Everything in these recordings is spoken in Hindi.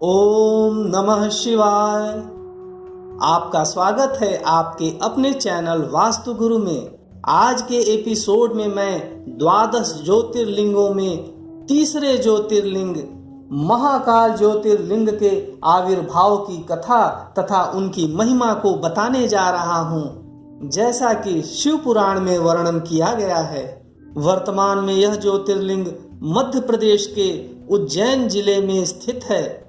ओम नमः शिवाय। आपका स्वागत है आपके अपने चैनल वास्तु गुरु में। आज के एपिसोड में मैं 12 ज्योतिर्लिंगों में तीसरे ज्योतिर्लिंग महाकाल ज्योतिर्लिंग के आविर्भाव की कथा तथा उनकी महिमा को बताने जा रहा हूँ, जैसा कि शिव पुराण में वर्णन किया गया है। वर्तमान में यह ज्योतिर्लिंग मध्य प्रदेश के उज्जैन जिले में स्थित है,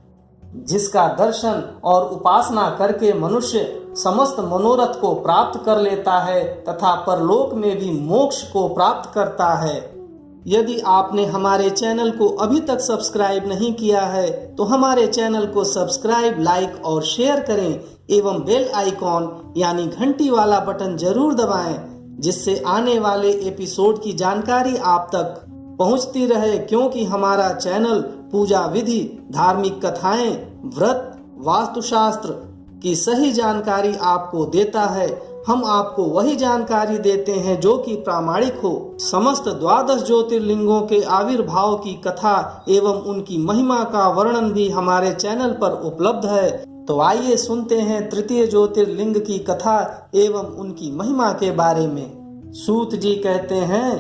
जिसका दर्शन और उपासना करके मनुष्य समस्त मनोरथ को प्राप्त कर लेता है तथा परलोक में भी मोक्ष को प्राप्त करता है। यदि आपने हमारे चैनल को अभी तक सब्सक्राइब नहीं किया है तो हमारे चैनल को सब्सक्राइब, लाइक और शेयर करें एवं बेल आइकॉन यानी घंटी वाला बटन जरूर दबाएं, जिससे आने वाले एपिसोड की जानकारी आप तक पहुंचती रहे। क्योंकि हमारा चैनल पूजा विधि, धार्मिक कथाएं, व्रत, वास्तुशास्त्र की सही जानकारी आपको देता है। हम आपको वही जानकारी देते हैं जो कि प्रामाणिक हो। समस्त 12 ज्योतिर्लिंगों के आविर्भाव की कथा एवं उनकी महिमा का वर्णन भी हमारे चैनल पर उपलब्ध है। तो आइए सुनते हैं तृतीय ज्योतिर्लिंग की कथा एवं उनकी महिमा के बारे में। सूत जी कहते हैं,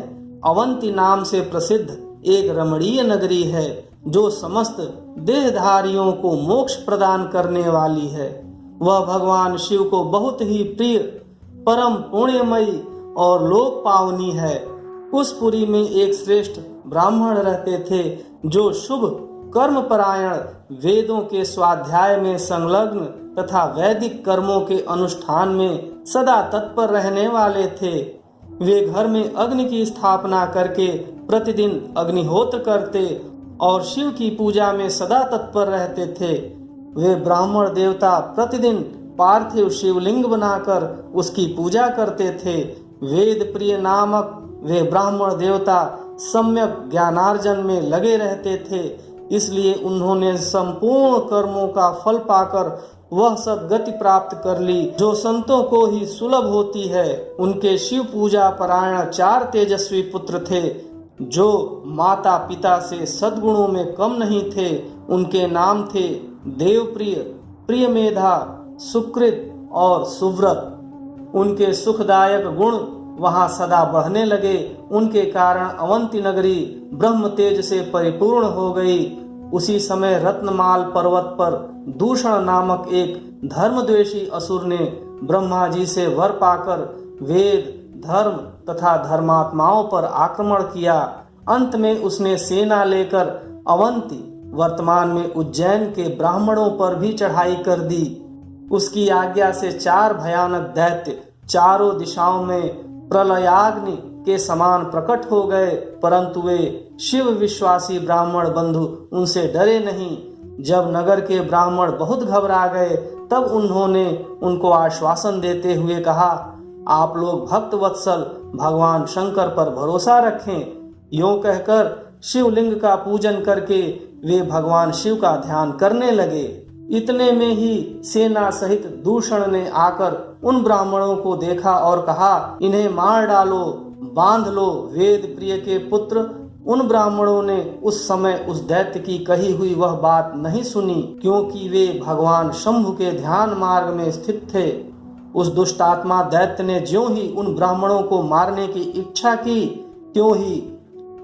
अवंती नाम से प्रसिद्ध एक रमणीय नगरी है जो समस्त देहधारियों को मोक्ष प्रदान करने वाली है। वह भगवान शिव को बहुत ही प्रिय, परम पुण्यमयी और लोक पावनी है। उस पुरी में एक श्रेष्ठ ब्राह्मण रहते थे जो शुभ कर्मपरायण, वेदों के स्वाध्याय में संलग्न तथा वैदिक कर्मों के अनुष्ठान में सदा तत्पर रहने वाले थे। वे घर में अग्नि की स्थापना करके प्रतिदिन अग्निहोत्र करते और शिव की पूजा में सदा तत्पर रहते थे। वे ब्राह्मण देवता प्रतिदिन पार्थिव शिवलिंग बनाकर उसकी पूजा करते थे। वेद प्रिय नामक वे ब्राह्मण देवता सम्यक ज्ञानार्जन में लगे रहते थे, इसलिए उन्होंने संपूर्ण कर्मों का फल पाकर वह सद्गति प्राप्त कर ली जो संतों को ही सुलभ होती है। उनके शिव पूजा परायण 4 तेजस्वी पुत्र थे जो माता पिता से सद्गुणों में कम नहीं थे। उनके नाम थे देवप्रिय, प्रियमेधा, सुकृत और सुव्रत। उनके सुखदायक गुण वहां सदा बढ़ने लगे। उनके कारण अवंती नगरी ब्रह्म तेज से परिपूर्ण हो गई। उसी समय रत्नमाल पर्वत पर दूषण नामक एक धर्मद्वेषी असुर ने ब्रह्मा जी से वर पाकर वेद, धर्म तथा धर्मात्माओं पर आक्रमण किया। अंत में उसने सेना लेकर अवंती, वर्तमान में उज्जैन के ब्राह्मणों पर भी चढ़ाई कर दी। उसकी आज्ञा से 4 भयानक दैत्य चारों दिशाओं में प्रलयाग्नि के समान प्रकट हो गए, परंतु वे शिव विश्वासी ब्राह्मण बंधु उनसे डरे नहीं। जब नगर के ब्राह्मण बहुत घबरा गए तब उन्होंने उनको आश्वासन देते हुए कहा, आप लोग भक्त वत्सल भगवान शंकर पर भरोसा रखें। यूं कहकर शिवलिंग का पूजन करके वे भगवान शिव का ध्यान करने लगे। इतने में ही सेना सहित दूषण ने आकर उन ब्राह्मणों को देखा और कहा, इन्हें मार डालो, बांध लो। वेद प्रिय के पुत्र उन ब्राह्मणों ने उस समय उस दैत्य की कही हुई वह बात नहीं सुनी, क्योंकि वे भगवान शंभु के ध्यान मार्ग में स्थित थे। उस दुष्टात्मा दैत्य ने ज्यों ही उन ब्राह्मणों को मारने की इच्छा की, त्यों ही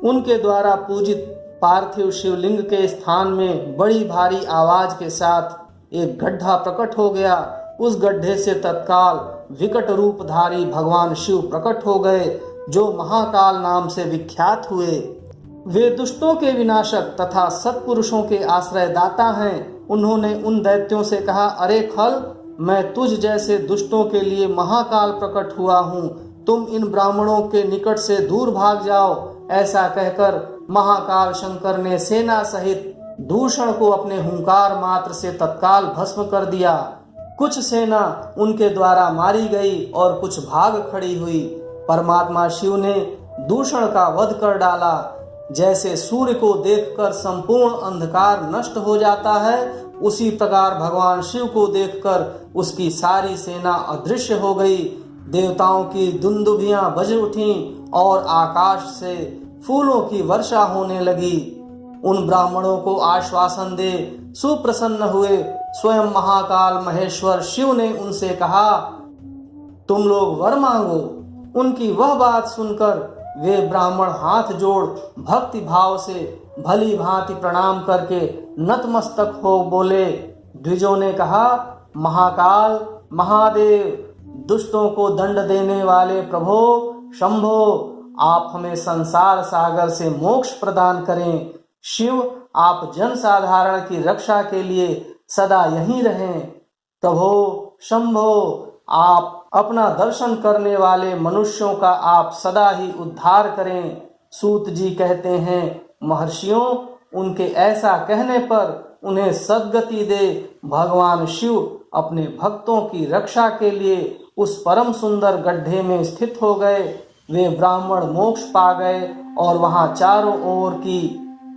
उनके द्वारा पूजित पार्थिव शिवलिंग के स्थान में बड़ी भारी आवाज के साथ एक गड्ढा प्रकट हो गया। उस गड्ढे से तत्काल विकट रूपधारी भगवान शिव प्रकट हो गए, जो महाकाल नाम से विख्यात हुए। वे दुष्टों के विनाशक तथा सत्पुरुषों के आश्रयदाता हैं। उन्होंने उन दैत्यों से कहा, अरे खल, मैं तुझ जैसे दुष्टों के लिए महाकाल प्रकट हुआ हूँ, तुम इन ब्राह्मणों के निकट से दूर भाग जाओ। ऐसा कहकर महाकाल शंकर ने सेना सहित दूषण को अपने हुंकार मात्र से तत्काल भस्म कर दिया। कुछ सेना उनके द्वारा मारी गई और कुछ भाग खड़ी हुई। परमात्मा शिव ने दूषण का वध कर डाला। जैसे सूर्य को देखकर संपूर्ण अंधकार नष्ट हो जाता है, उसी प्रकार भगवान शिव को देखकर उसकी सारी सेना अदृश्य हो गई। देवताओं की दुंदुभियां बज उठीं और आकाश से फूलों की वर्षा होने लगी। उन ब्राह्मणों को आश्वासन दे सुप्रसन्न हुए। स्वयं महाकाल महेश्वर शिव ने उनसे कहा, तुम लोग वर मांगो। उनकी वह बात सुनकर वे ब्राह्मण हाथ जोड़ भक्ति भाव से भली भांति प्रणाम करके नतमस्तक हो बोले। द्विजों ने कहा, महाकाल महादेव, दुष्टों को दंड देने वाले प्रभो शंभो, आप हमें संसार सागर से मोक्ष प्रदान करें। शिव, आप जन साधारण की रक्षा के लिए सदा यहीं रहें। प्रभो शंभो, आप अपना दर्शन करने वाले मनुष्यों का आप सदा ही उद्धार करें। सूत जी कहते हैं, महर्षियों, उनके ऐसा कहने पर उन्हें सद्गति दे भगवान शिव अपने भक्तों की रक्षा के लिए उस परम सुंदर गड्ढे में स्थित हो गए। वे ब्राह्मण मोक्ष पा गए और वहां चारों ओर की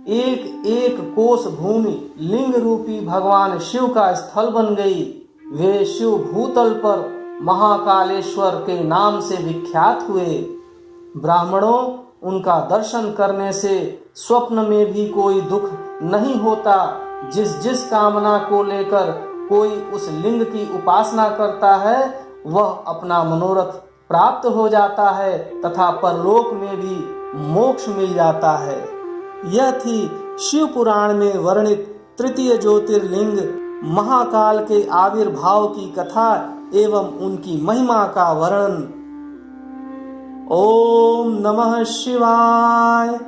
एक एक कोस भूमि लिंग रूपी भगवान शिव का स्थल बन गई। वे शिव भूतल पर महाकालेश्वर के नाम से विख्यात हुए। ब्राह्मणों, उनका दर्शन करने से स्वप्न में भी कोई दुख नहीं होता। जिस जिस कामना को लेकर कोई उस लिंग की उपासना करता है वह अपना मनोरथ प्राप्त हो जाता है तथा परलोक में भी मोक्ष मिल जाता है। यह थी शिव पुराण में वर्णित तृतीय ज्योतिर्लिंग महाकाल के आविर्भाव की कथा एवं उनकी महिमा का वर्णन। ओम नमः शिवाय।